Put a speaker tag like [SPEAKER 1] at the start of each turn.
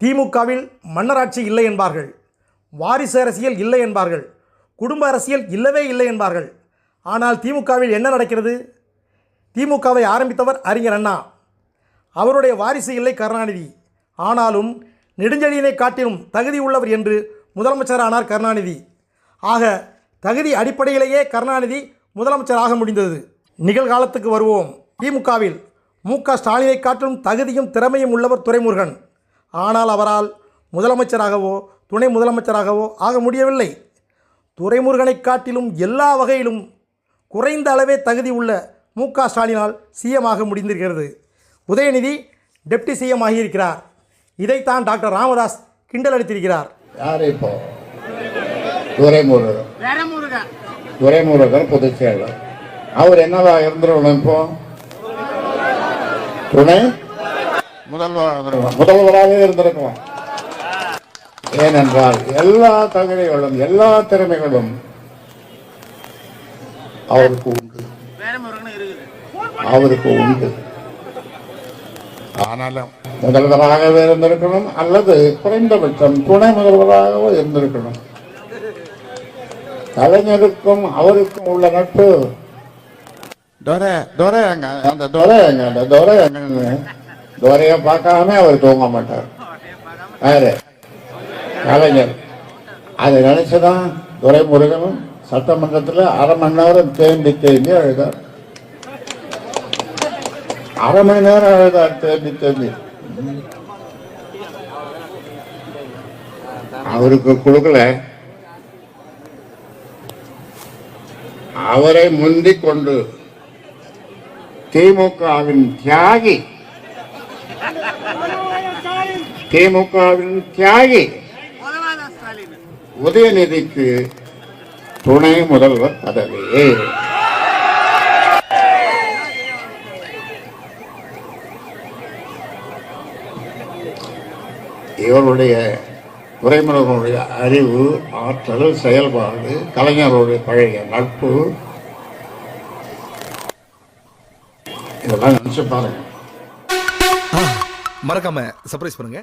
[SPEAKER 1] திமுகவில் மன்னராட்சி இல்லை என்பார்கள், வாரிசு அரசியல் இல்லை என்பார்கள், குடும்ப அரசியல் இல்லவே இல்லை என்பார்கள். ஆனால் திமுகவில் என்ன நடக்கிறது? திமுகவை ஆரம்பித்தவர் அறிஞர் அண்ணா. அவருடைய வாரிசு இல்லை கருணாநிதி. ஆனாலும் நெடுஞ்செழியனை காட்டிலும் தகுதி உள்ளவர் என்று முதலமைச்சரானார் கருணாநிதி. ஆக தகுதி அடிப்படையிலேயே கருணாநிதி முதலமைச்சராக முடிந்தது. நிகழ்காலத்துக்கு வருவோம். திமுகவில் மு.க. ஸ்டாலினை காட்டிலும் தகுதியும் திறமையும் உள்ளவர் துரைமுருகன். ஆனால் அவரால் முதலமைச்சராகவோ துணை முதலமைச்சராகவோ ஆக முடியவில்லை. துரைமுருகனை காட்டிலும் எல்லா வகையிலும் குறைந்த அளவே தகுதி உள்ள மு.க. ஸ்டாலினால் சிஎம் ஆக முடிந்திருக்கிறது. உதயநிதி டெப்டி சிஎம் ஆகியிருக்கிறார். இதைத்தான் டாக்டர் ராமதாஸ் கிண்டல் அடித்திருக்கிறார்.
[SPEAKER 2] யார் இப்போ? துரைமுருகன் பொதுச் செயலர். அவர் என்னவா இருந்துருக்கணும்? இப்போ துணை முதல்வராக இருந்திருக்கலாம். ஏனென்றால் எல்லா தகுதிகளும் எல்லா திறமைகளும் அவருக்கு உண்டு. ஆனாலும் முதல்வராகவே இருந்திருக்கணும், அல்லது குறைந்தபட்சம் துணை முதல்வராகவோ இருந்திருக்கணும். கலைஞருக்கும் அவருக்கும் உள்ள நட்பு துரைய பார்க்காம அவர் தூங்க மாட்டார். யாரு? கலைஞர். அதை நினைச்சுதான் துரைமுருகனும் சட்டமன்றத்தில் அரை மணி நேரம் தேம்பி தேம்பி அழுதார். அரை மணி நேரம் அழுதார் தேம்பி தேம்பி. அவருக்கு கொடுக்கல, அவரை முந்திக் கொண்டு திமுகவின் தியாகி உதயநிதிக்கு துணை முதல்வர் பதவியே. இவருடைய துரைமுருகனுடைய அறிவு, ஆற்றல், செயல்பாடு, கலைஞருடைய பழைய நட்பு, இதெல்லாம் நினைச்சு பாருங்க.
[SPEAKER 3] மறக்காம சர்ப்ரைஸ் பண்ணுங்க.